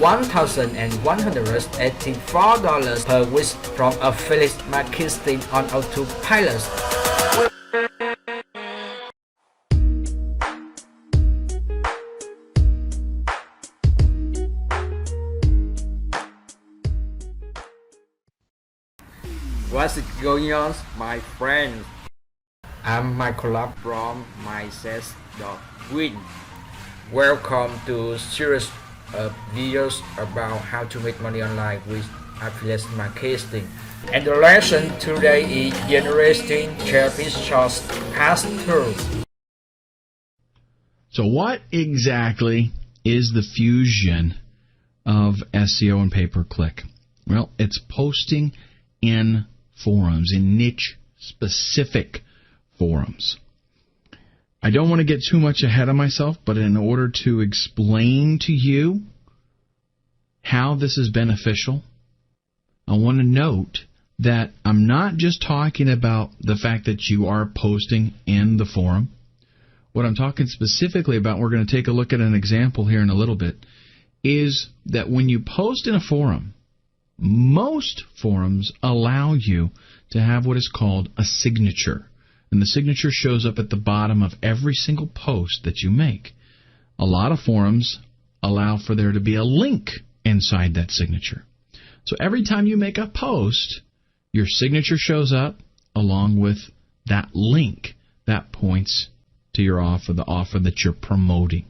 $1,184 per week from affiliate marketing on autopilot. What's going on, my friends? I'm Michael from myself.win. Welcome to series of videos about how to make money online with affiliate marketing. And the lesson today is generating traffic source pass-through. So what exactly is the fusion of SEO and pay-per-click? Well, it's posting in forums, in niche-specific forums. I don't want to get too much ahead of myself, but in order to explain to you how this is beneficial, I want to note that I'm not just talking about the fact that you are posting in the forum. What I'm talking specifically about, we're going to take a look at an example here in a little bit, is that when you post in a forum, most forums allow you to have what is called a signature. And the signature shows up at the bottom of every single post that you make. A lot of forums allow for there to be a link inside that signature. So every time you make a post, your signature shows up along with that link that points to your offer, the offer that you're promoting.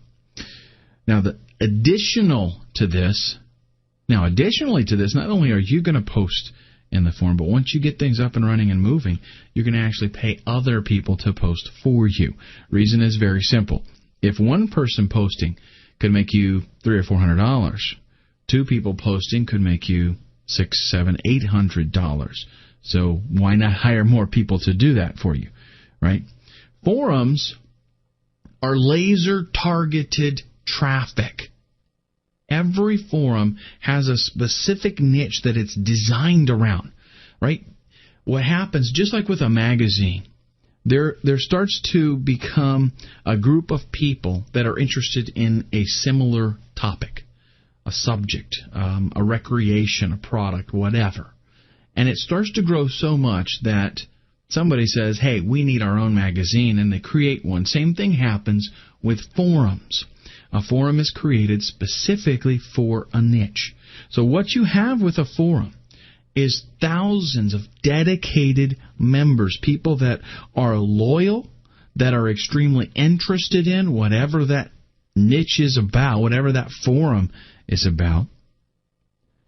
Now, additionally to this, not only are you going to post in the forum, but once you get things up and running and moving, you can actually pay other people to post for you. Reason is very simple. If one person posting could make you $300 or $400, two people posting could make you $600, $700, $800. So why not hire more people to do that for you, right? Forums are laser-targeted traffic. Every forum has a specific niche that it's designed around, right? What happens, just like with a magazine, there starts to become a group of people that are interested in a similar topic, a subject, a recreation, a product, whatever. And it starts to grow so much that somebody says, hey, we need our own magazine, and they create one. Same thing happens with forums. A forum is created specifically for a niche. So what you have with a forum is thousands of dedicated members, people that are loyal, that are extremely interested in whatever that niche is about, whatever that forum is about.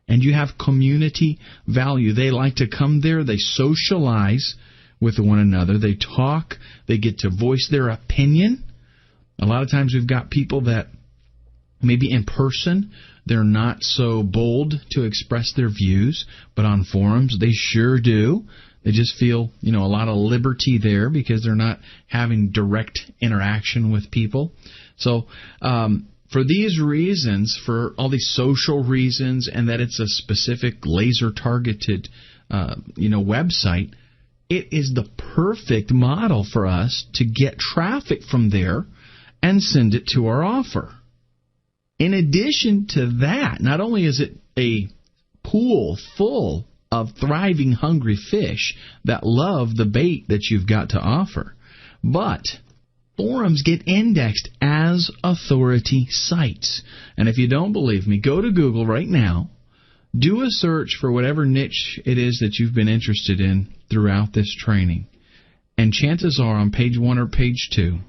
And you have community value. They like to come there, they socialize with one another, they talk, they get to voice their opinion. A lot of times we've got people that maybe in person they're not so bold to express their views, but on forums they sure do. They just feel, a lot of liberty there because they're not having direct interaction with people. So for these reasons, for all these social reasons, and that it's a specific laser-targeted website, it is the perfect model for us to get traffic from there and send it to our offer. In addition to that, not only is it a pool full of thriving, hungry fish that love the bait that you've got to offer, but forums get indexed as authority sites. And if you don't believe me, go to Google right now, do a search for whatever niche it is that you've been interested in throughout this training. And chances are on page 1 or page 2,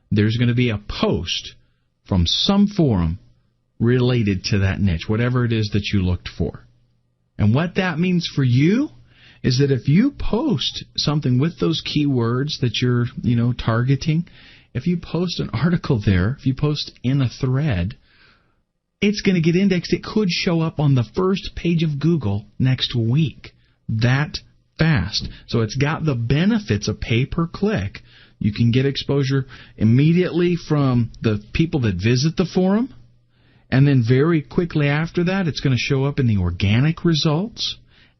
there's going to be a post from some forum related to that niche, whatever it is that you looked for. And what that means for you is that if you post something with those keywords that you're, targeting, if you post an article there, if you post in a thread, it's going to get indexed. It could show up on the first page of Google next week. That fast. So it's got the benefits of pay-per-click. You can get exposure immediately from the people that visit the forum, and then very quickly after that, it's going to show up in the organic results,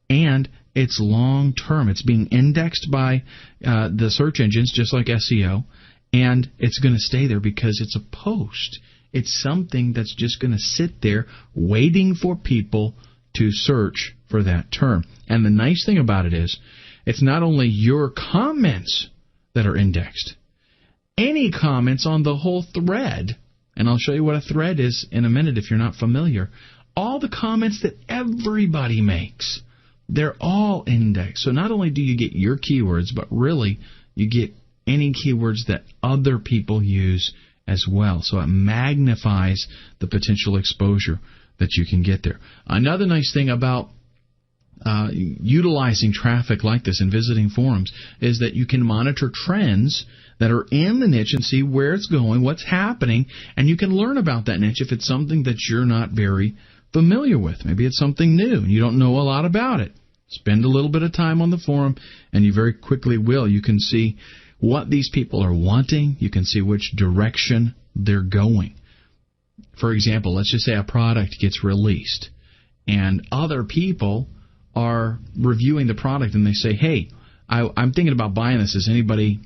and it's long-term. It's being indexed by the search engines, just like SEO, and it's going to stay there because it's a post. It's something that's just going to sit there waiting for people to search for that term. And the nice thing about it is, it's not only your comments that are indexed. Any comments on the whole thread, and I'll show you what a thread is in a minute if you're not familiar. All the comments that everybody makes, they're all indexed. So not only do you get your keywords, but really you get any keywords that other people use as well. So it magnifies the potential exposure that you can get there. Another nice thing about utilizing traffic like this and visiting forums is that you can monitor trends that are in the niche and see where it's going, what's happening, and you can learn about that niche if it's something that you're not very familiar with. Maybe it's something new and you don't know a lot about it. Spend a little bit of time on the forum and you very quickly will. You can see what these people are wanting. You can see which direction they're going. For example, let's just say a product gets released and other people are reviewing the product and they say, hey, I'm thinking about buying this. Has anybody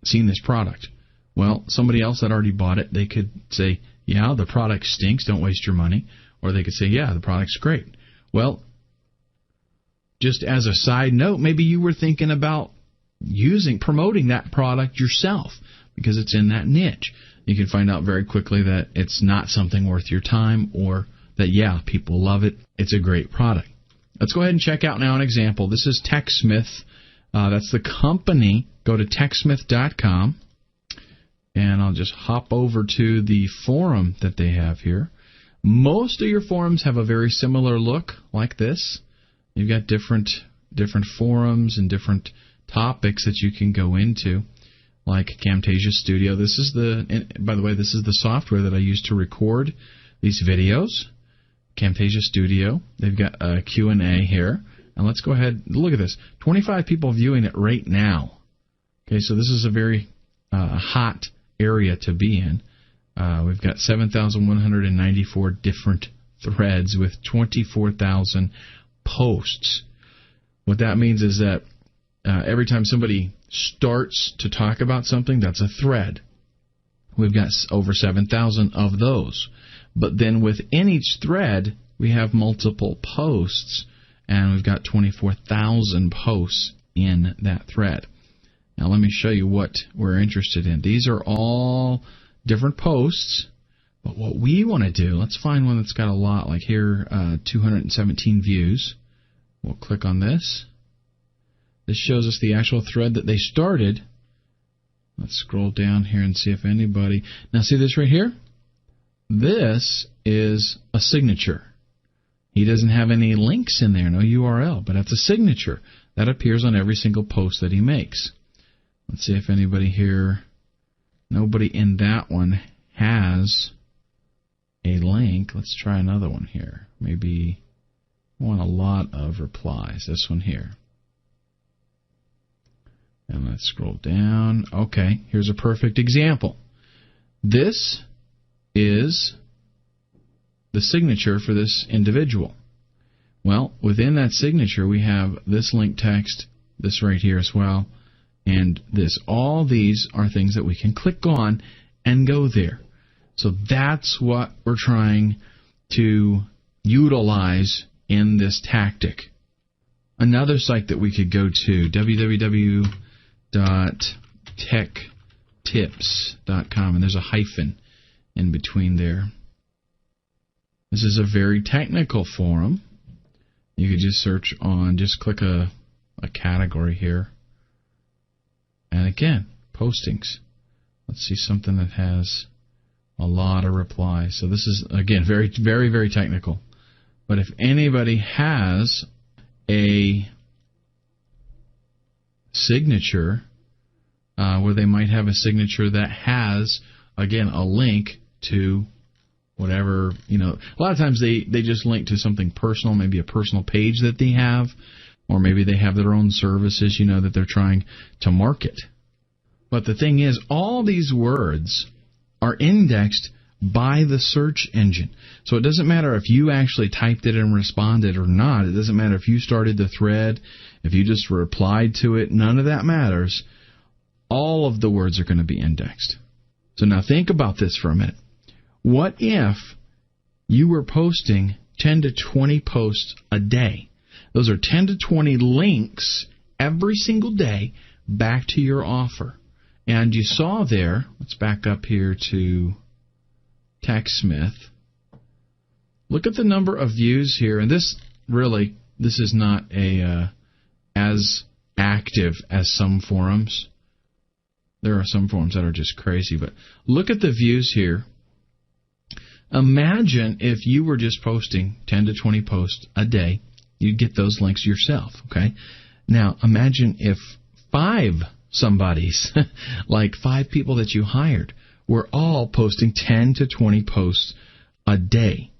seen this product? Well, somebody else that already bought it, they could say, yeah, the product stinks, don't waste your money. Or they could say, yeah, the product's great. Well, just as a side note, maybe you were thinking about promoting that product yourself because it's in that niche. You can find out very quickly that it's not something worth your time, or that, yeah, people love it. It's a great product. Let's go ahead and check out now an example. This is TechSmith. That's the company. Go to techsmith.com, and I'll just hop over to the forum that they have here. Most of your forums have a very similar look like this. You've got different forums and different topics that you can go into, like Camtasia Studio. By the way, this is the software that I use to record these videos. Camtasia Studio. They've got a Q&A here. And let's go ahead. Look at this. 25 people viewing it right now. Okay, so this is a very hot area to be in. We've got 7,194 different threads with 24,000 posts. What that means is that every time somebody starts to talk about something, that's a thread. We've got over 7,000 of those. But then within each thread, we have multiple posts, and we've got 24,000 posts in that thread. Now let me show you what we're interested in. These are all different posts, but what we want to do, let's find one that's got a lot, like here, 217 views. We'll click on this. This shows us the actual thread that they started. Let's scroll down here and see if anybody... Now see this right here? This is a signature. He doesn't have any links in there, no URL, but it's a signature. That appears on every single post that he makes. Let's see if anybody here... Nobody in that one has a link. Let's try another one here. Maybe I want a lot of replies. This one here. And let's scroll down. Okay, here's a perfect example. This is the signature for this individual. Well, within that signature, we have this link text, this right here as well, and this. All these are things that we can click on and go there. So that's what we're trying to utilize in this tactic. Another site that we could go to, www.techtips.com, and there's a hyphen in between there. This is a very technical forum. You could just search on, just click a category here. And again, postings. Let's see something that has a lot of replies. So this is, again, very, very, very technical. But if anybody has a signature where they might have a signature that has, again, a link to whatever, a lot of times they just link to something personal, maybe a personal page that they have, or maybe they have their own services, that they're trying to market. But the thing is, all these words are indexed by the search engine. So it doesn't matter if you actually typed it and responded or not. It doesn't matter if you started the thread, if you just replied to it. None of that matters. All of the words are going to be indexed. So now think about this for a minute. What if you were posting 10 to 20 posts a day? Those are 10 to 20 links every single day back to your offer. And you saw there, let's back up here to TechSmith. Look at the number of views here. And this is not as active as some forums. There are some forums that are just crazy. But look at the views here. Imagine if you were just posting 10 to 20 posts a day. You'd get those links yourself, okay? Now, imagine if 5 somebodies, like 5 people that you hired, were all posting 10 to 20 posts a day.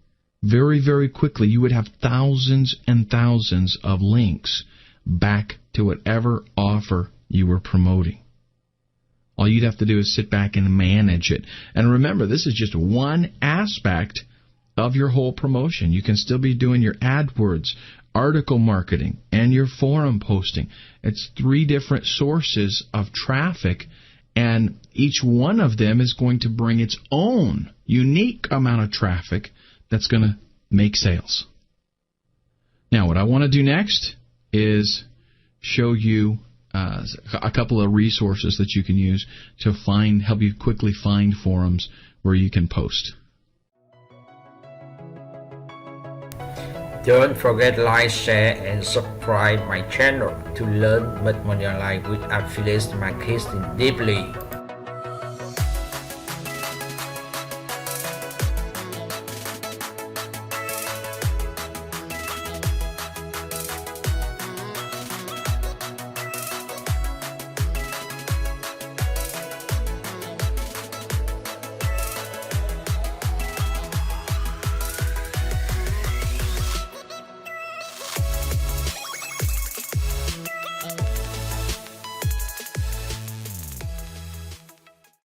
Very, very quickly, you would have thousands and thousands of links back to whatever offer you were promoting. All you'd have to do is sit back and manage it. And remember, this is just one aspect of your whole promotion. You can still be doing your AdWords, article marketing, and your forum posting. It's 3 different sources of traffic, and each one of them is going to bring its own unique amount of traffic that's going to make sales. Now, what I want to do next is show you a couple of resources that you can use to help you quickly find forums where you can post. Don't forget to like, share, and subscribe my channel to learn make money online with affiliate marketing deeply.